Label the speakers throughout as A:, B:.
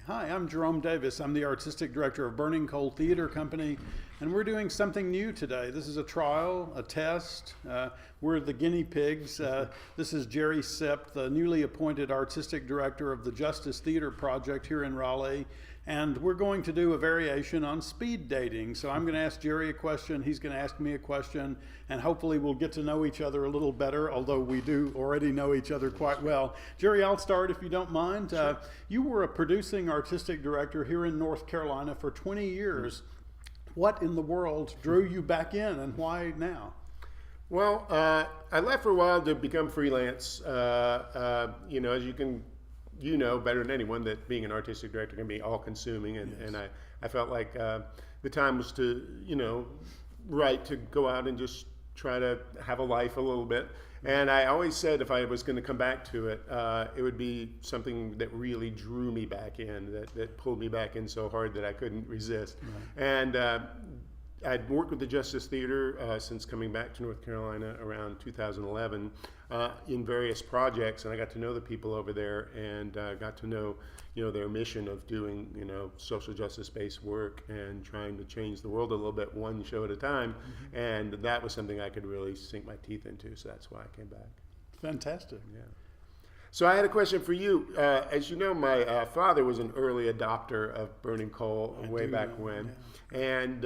A: Hi, I'm Jerome Davis. I'm the artistic director of Burning Coal Theater Company, and we're doing something new today. This is a trial, a test. We're the guinea pigs. This is Jerry Sipp, the newly appointed artistic director of the Justice Theater Project here in Raleigh, and we're going to do a variation on speed dating. So I'm going to ask Jerry a question, he's going to ask me a question, and hopefully we'll get to know each other a little better, although we do already know each other quite well. Jerry, I'll start if you don't mind.
B: Sure.
A: You were a producing artistic director here in North Carolina for 20 years. What in the world drew you back in, and why now?
B: Well, I left for a while to become freelance. As you know better than anyone that being an artistic director can be all-consuming, and I felt like the time was to, right to go out and just try to have a life a little bit. And I always said if I was going to come back to it, it would be something that really drew me back in, that pulled me back in so hard that I couldn't resist. Right. And I'd worked with the Justice Theater since coming back to North Carolina around 2011 in various projects, and I got to know the people over there and got to know, their mission of doing, social justice-based work and trying to change the world a little bit, one show at a time. Mm-hmm. And that was something I could really sink my teeth into, so that's why I came back.
A: Fantastic.
B: Yeah. So I had a question for you. As you know, my father was an early adopter of Burning Coal way back when, and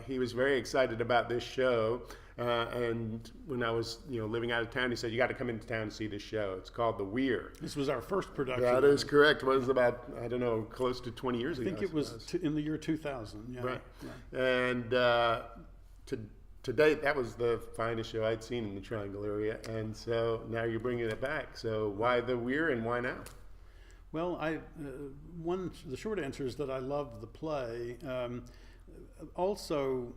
B: he was very excited about this show. And when I was, living out of town, he said, "You got to come into town and see this show. It's called The Weir."
A: This was our first production.
B: That is correct. It was about, I don't know, close to 20 years ago.
A: I think it was in the year 2000. Yeah.
B: Right. Yeah. And to date, that was the finest show I'd seen in the Triangle area, and so now you're bringing it back. So why The Weir and why now?
A: Well, the short answer is that I love the play. Also,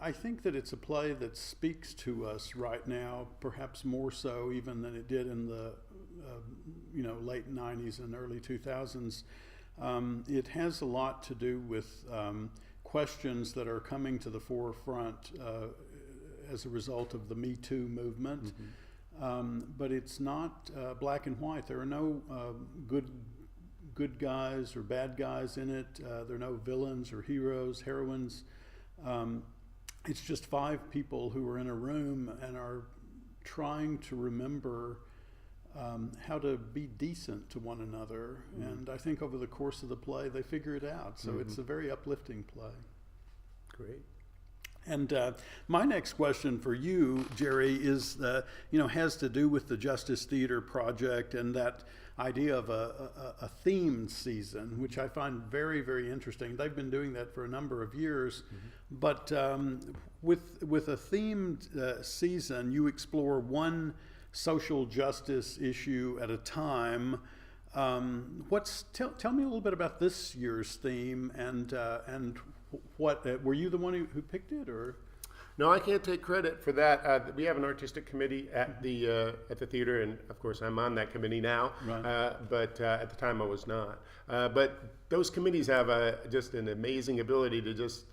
A: I think that it's a play that speaks to us right now, perhaps more so even than it did in the late 90s and early 2000s. It has a lot to do with questions that are coming to the forefront as a result of the Me Too movement. Mm-hmm. But it's not black and white. There are no good guys or bad guys in it. There are no villains or heroes, heroines. It's just five people who are in a room and are trying to remember how to be decent to one another. Mm-hmm. And I think over the course of the play, they figure it out. So it's a very uplifting play.
B: Great.
A: And my next question for you, Jerry, is has to do with the Justice Theater Project and that idea of a themed season, which I find very, very interesting. They've been doing that for a number of years, but with a themed season, you explore one social justice issue at a time. Tell me a little bit about this year's theme and what were you the one who picked it, or?
B: No, I can't take credit for that. We have an artistic committee at the theater, and of course I'm on that committee now. Right. But at the time I was not. But those committees have just an amazing ability to just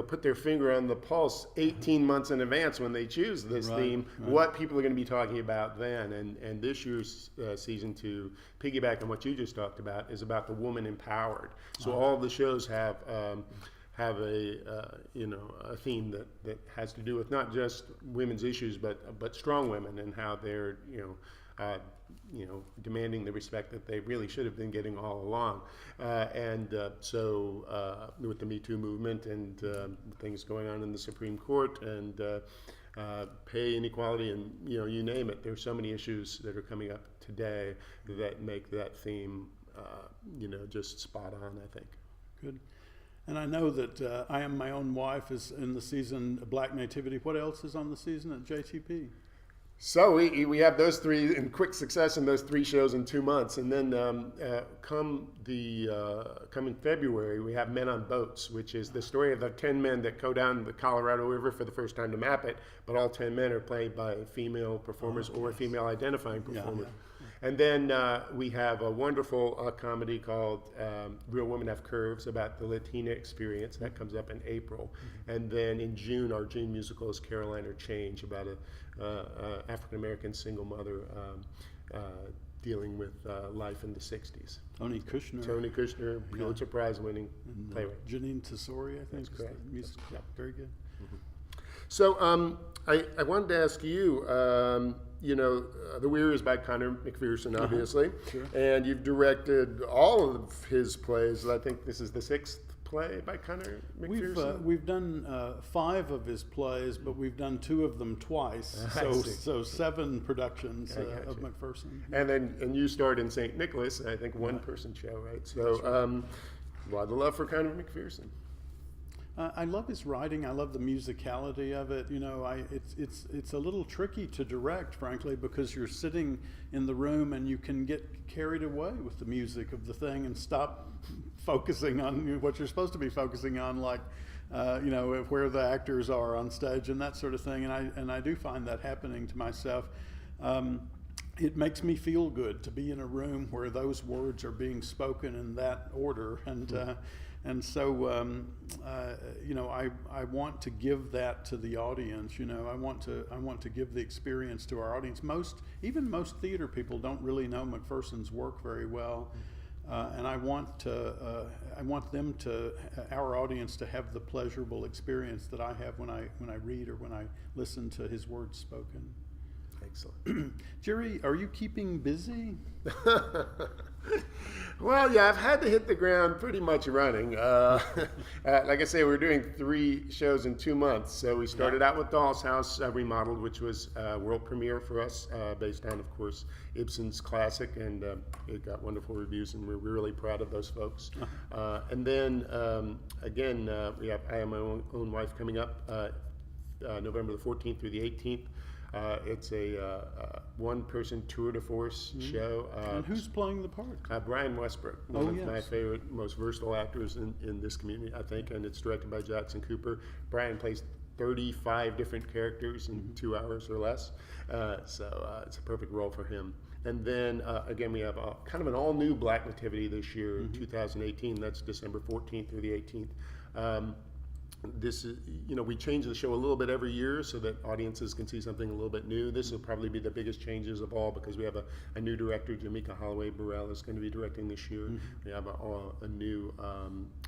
B: put their finger on the pulse 18 months in advance when they choose this theme, what people are going to be talking about then. And this year's season, to piggyback on what you just talked about, is about the woman empowered. So all the shows have a theme that has to do with not just women's issues, but strong women and how they're demanding the respect that they really should have been getting all along. So with the Me Too movement and things going on in the Supreme Court and pay inequality and you name it, there's so many issues that are coming up today that make that theme just spot on, I think.
A: Good. And I know that I Am My Own Wife is in the season, Black Nativity. What else is on the season at JTP?
B: So we have those three in quick succession, those three shows in 2 months. And then come in February, we have Men on Boats, which is the story of the 10 men that go down the Colorado River for the first time to map it. But all 10 men are played by female performers or female identifying performers. Yeah. And then we have a wonderful comedy called Real Women Have Curves about the Latina experience. That comes up in April. And then in June, our June musical is Caroline or Change, about a African-American single mother dealing with life in the 60s.
A: Tony Kushner.
B: Tony Kushner, Pulitzer Prize winning playwright.
A: Janine Tesori, I think.
B: That's correct.
A: The music.
B: Yeah.
A: Very good.
B: So I wanted to ask you, The Weir is by Connor McPherson, obviously,
A: Sure.
B: and you've directed all of his plays. I think this is the 6th play by Connor McPherson.
A: We've done 5 of his plays, but we've done 2 of them twice. So 7 productions of McPherson.
B: And you starred in St. Nicholas, I think one-person show, right? So why the love for Connor McPherson?
A: I love his writing. I love the musicality of it. It's a little tricky to direct, frankly, because you're sitting in the room and you can get carried away with the music of the thing and stop focusing on what you're supposed to be focusing on, like where the actors are on stage and that sort of thing. And I do find that happening to myself. It makes me feel good to be in a room where those words are being spoken in that order, and so I want to give that to the audience. I want to give the experience to our audience. Most theater people don't really know McPherson's work very well, and I want our audience to have the pleasurable experience that I have when I read or when I listen to his words spoken.
B: Excellent.
A: Jerry, are you keeping busy?
B: Well, yeah, I've had to hit the ground pretty much running. Like I say, we're doing 3 shows in 2 months. So we started out with Doll's House Remodeled, which was a world premiere for us, based on, of course, Ibsen's classic, and it got wonderful reviews, and we're really proud of those folks. And then, again, we have I Am My Own Wife coming up November the 14th through the 18th. It's a one-person tour de force show.
A: And who's playing the part?
B: Brian Westbrook, one of my favorite, most versatile actors in this community, I think, and it's directed by Jackson Cooper. Brian plays 35 different characters in 2 hours or less, so it's a perfect role for him. And then, again, we have kind of an all-new Black Nativity this year, 2018. That's December 14th through the 18th. This is, we change the show a little bit every year so that audiences can see something a little bit new. This will probably be the biggest changes of all because we have a new director, Jamaica Holloway Burrell, is going to be directing this year. We have a new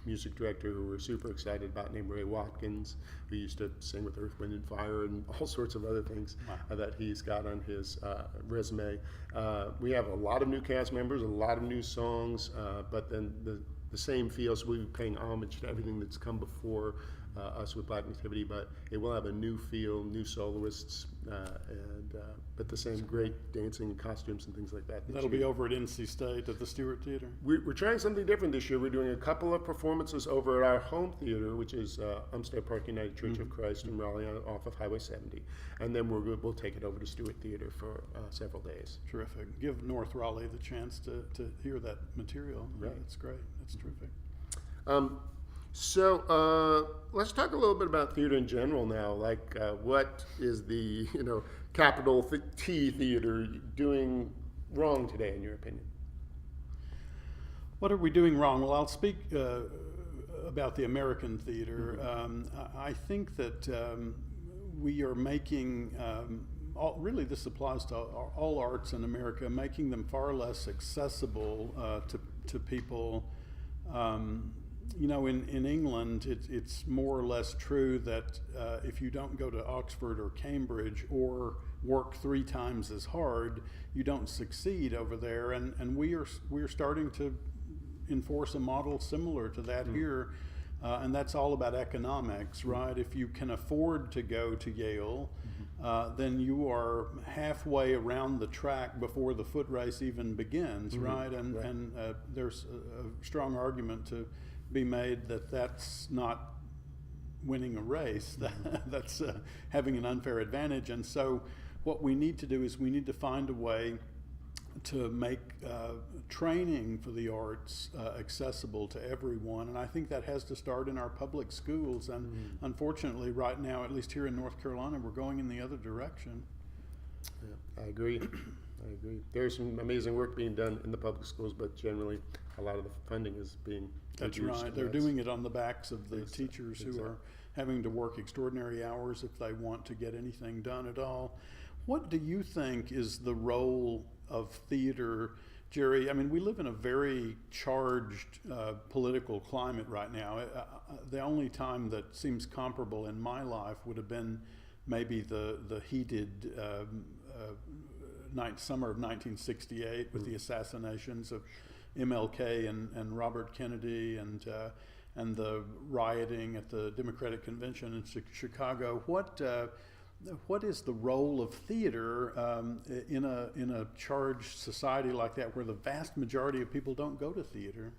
B: music director who we're super excited about named Ray Watkins, who used to sing with Earth, Wind, and Fire and all sorts of other things that he's got on his resume. We have a lot of new cast members, a lot of new songs, but then the same feel, so we'll be paying homage to everything that's come before us with Black Nativity, but it will have a new feel, new soloists, but the same great dancing and costumes and things like that.
A: That'll be over at NC State at the Stewart Theater.
B: We're trying something different this year. We're doing a couple of performances over at our home theater, which is Umstead Park United Church of Christ in Raleigh off of Highway 70. And then we'll take it over to Stewart Theater for several days.
A: Terrific. Give North Raleigh the chance to hear that material.
B: Right.
A: That's great. That's terrific.
B: So let's talk a little bit about theater in general now. Like, what is the capital T theater doing wrong today, in your opinion?
A: What are we doing wrong? Well, I'll speak about the American theater. I think that we are making really this applies to all arts in America, making them far less accessible to people. In England, it's more or less true that if you don't go to Oxford or Cambridge or work 3 times as hard, you don't succeed over there. And we're starting to enforce a model similar to that here, and that's all about economics, right? If you can afford to go to Yale, then you are halfway around the track before the foot race even begins, right? And there's a strong argument to be made that that's not winning a race, that's having an unfair advantage. And so what we need to do is we need to find a way to make training for the arts accessible to everyone, and I think that has to start in our public schools. And unfortunately, right now, at least here in North Carolina, we're going in the other direction.
B: Yeah, I agree. There's some amazing work being done in the public schools, but generally, a lot of the funding is being
A: That's
B: reduced.
A: right. They're doing it on the backs of the teachers who are having to work extraordinary hours if they want to get anything done at all. What do you think is the role of theater, Jerry, I mean, we live in a very charged political climate right now. The only time that seems comparable in my life would have been maybe the heated summer of 1968 with the assassinations of MLK and Robert Kennedy and the rioting at the Democratic Convention in Chicago. What is the role of theater in a charged society like that, where the vast majority of people don't go to theater?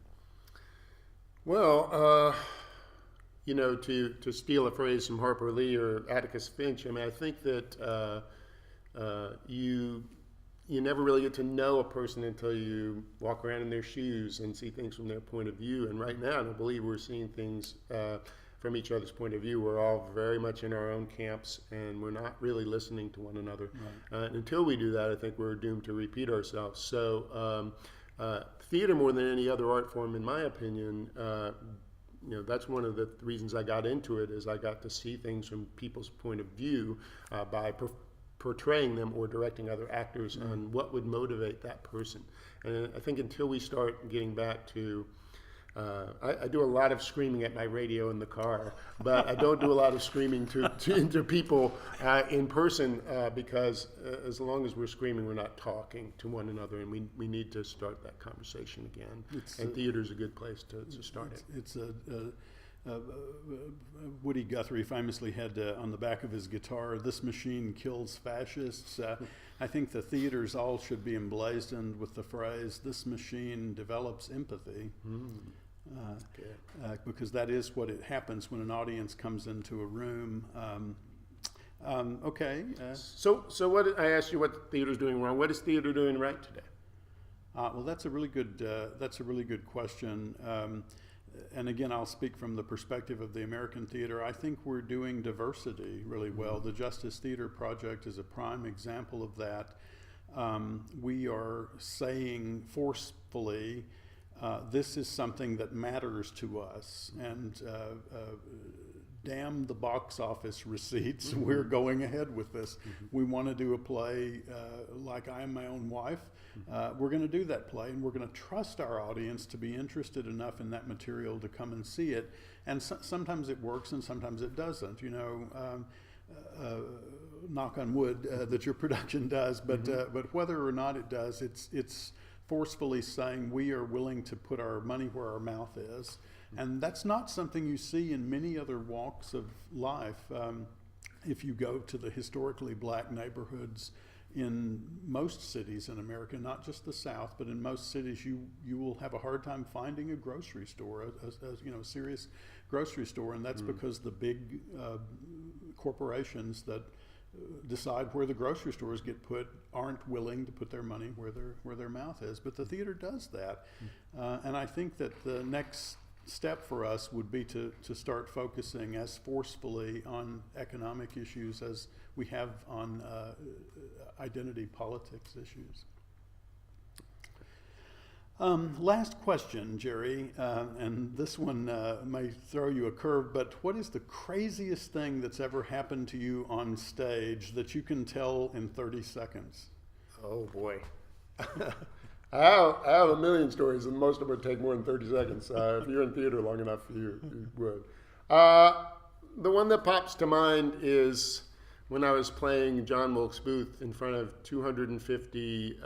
B: Well, to steal a phrase from Harper Lee or Atticus Finch, I mean, I think that you never really get to know a person until you walk around in their shoes and see things from their point of view. And right now, I believe we're seeing things from each other's point of view. We're all very much in our own camps, and we're not really listening to one another. Right. Until we do that, I think we're doomed to repeat ourselves. So theater, more than any other art form, in my opinion, that's one of the reasons I got into it, is I got to see things from people's point of view by portraying them or directing other actors on what would motivate that person. And I think until we start getting back to I do a lot of screaming at my radio in the car, but I don't do a lot of screaming to people in person because as long as we're screaming, we're not talking to one another, and we need to start that conversation again. And theater's a good place to start it.
A: It's Woody Guthrie famously had on the back of his guitar, "This machine kills fascists." I think the theaters all should be emblazoned with the phrase, "This machine develops empathy." Because that is what it happens when an audience comes into a room. Okay.
B: So what I asked you what theater's doing wrong. What is theater doing right today?
A: Well, that's a really good question. And again, I'll speak from the perspective of the American theater. I think we're doing diversity really well. The Justice Theater Project is a prime example of that. We are saying forcefully, this is something that matters to us, and damn the box office receipts, we're going ahead with this. We want to do a play like I Am My Own Wife. We're going to do that play, and we're going to trust our audience to be interested enough in that material to come and see it. And sometimes it works and sometimes it doesn't. Knock on wood that your production does, but whether or not it does, it's forcefully saying we are willing to put our money where our mouth is. And that's not something you see in many other walks of life. If you go to the historically black neighborhoods in most cities in America, not just the South, but in most cities, you will have a hard time finding a grocery store, a serious grocery store, and that's because the big corporations that decide where the grocery stores get put aren't willing to put their money where their mouth is. But the theater does that, and I think that the next step for us would be to start focusing as forcefully on economic issues as we have on identity politics issues. Last question, Jerry, and this one may throw you a curve, but what is the craziest thing that's ever happened to you on stage that you can tell in 30 seconds?
B: Oh, boy. I have a million stories, and most of them would take more than 30 seconds. If you're in theater long enough, you would. The one that pops to mind is when I was playing John Wilkes Booth in front of 250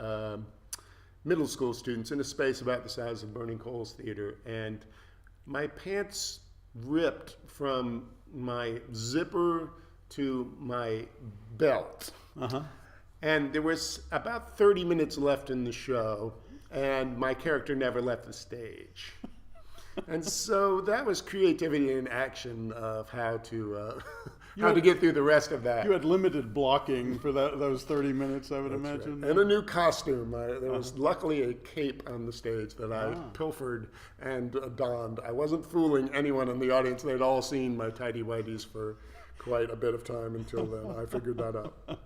B: middle school students in a space about the size of Burning Coals Theater, and my pants ripped from my zipper to my belt. And there was about 30 minutes left in the show, and my character never left the stage. And so that was creativity in action of how to get through the rest of that.
A: You had limited blocking for those 30 minutes, I would imagine.
B: Right. And a new costume. There was luckily a cape on the stage that I pilfered and donned. I wasn't fooling anyone in the audience. They'd all seen my tighty-whities for quite a bit of time until then. I figured that out.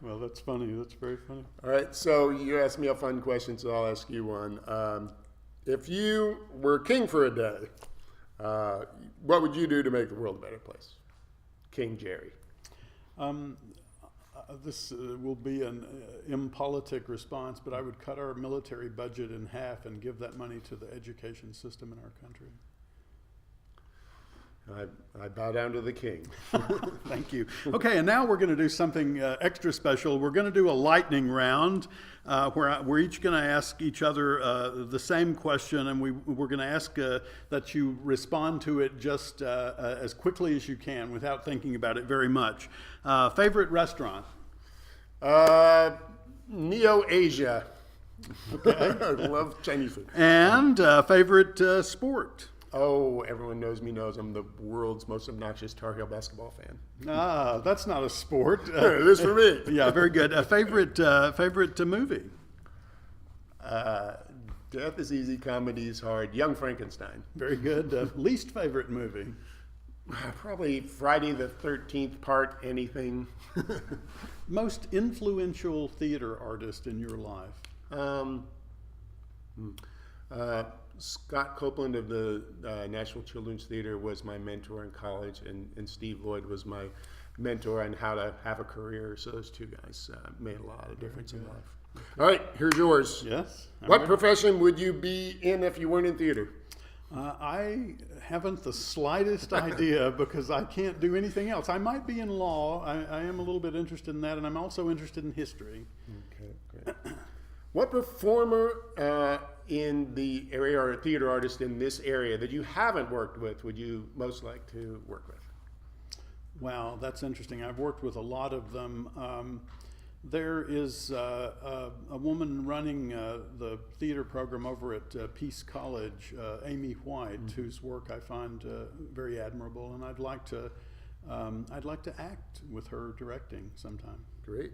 A: Well, that's funny. That's very funny.
B: All right, so you asked me a fun question, so I'll ask you one. If you were king for a day, what would you do to make the world a better place? King Jerry.
A: This will be an impolitic response, but I would cut our military budget in half and give that money to the education system in our country.
B: I bow down to the king.
A: Thank you. Okay, and now we're going to do something extra special. We're going to do a lightning round where we're each going to ask each other the same question, and we're going to ask that you respond to it just as quickly as you can without thinking about it very much. Favorite restaurant?
B: Neo-Asia. Okay. I love Chinese food.
A: And favorite sport?
B: Oh, everyone knows I'm the world's most obnoxious Tar Heel basketball fan.
A: That's not a sport.
B: It is for me.
A: Yeah, very good. Favorite movie?
B: Death is easy, comedy is hard. Young Frankenstein.
A: Very good. Least favorite movie?
B: Probably Friday the 13th part anything.
A: Most influential theater artist in your life?
B: Scott Copeland of the National Children's Theater was my mentor in college, and Steve Lloyd was my mentor on how to have a career. So those two guys made a lot of difference in life. All right, here's yours.
A: Yes.
B: What profession would you be in if you weren't in theater?
A: I haven't the slightest idea because I can't do anything else. I might be in law. I am a little bit interested in that, and I'm also interested in history.
B: Okay, great. What performer in the area or a theater artist in this area that you haven't worked with would you most like to work with?
A: Wow, that's interesting. I've worked with a lot of them. There is a woman running the theater program over at Peace College, Amy White, whose work I find very admirable, and I'd like to act with her directing sometime.
B: Great.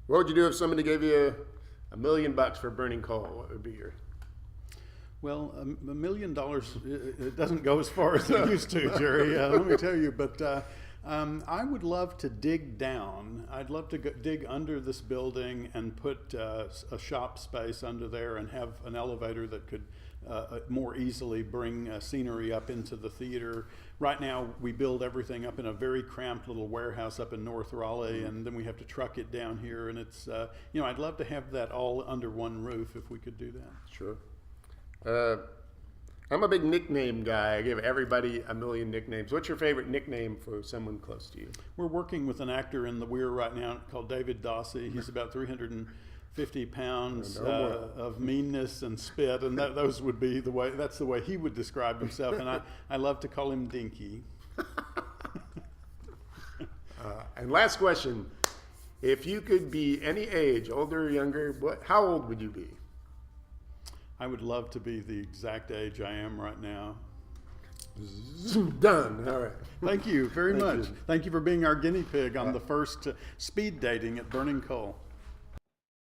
B: What would you do if somebody gave you $1 million for burning coal? What would be your?
A: Well, $1 million, it doesn't go as far as it used to, Jerry, let me tell you. But I would love to dig down. I'd love to dig under this building and put a shop space under there and have an elevator that could more easily bring scenery up into the theater. Right now, we build everything up in a very cramped little warehouse up in North Raleigh, and then we have to truck it down here. And it's, I'd love to have that all under one roof if we could do that.
B: Sure. I'm a big nickname guy. I give everybody a million nicknames. What's your favorite nickname for someone close to you?
A: We're working with an actor in the Weir right now called David Dossie. He's about 350 pounds of meanness and spit, and those would be the way. That's the way he would describe himself. And I love to call him Dinky.
B: And last question: if you could be any age, older or younger, how old would you be?
A: I would love to be the exact age I am right now.
B: Done. All right.
A: Thank you very much. Thank you for being our guinea pig on the first speed dating at Burning Coal.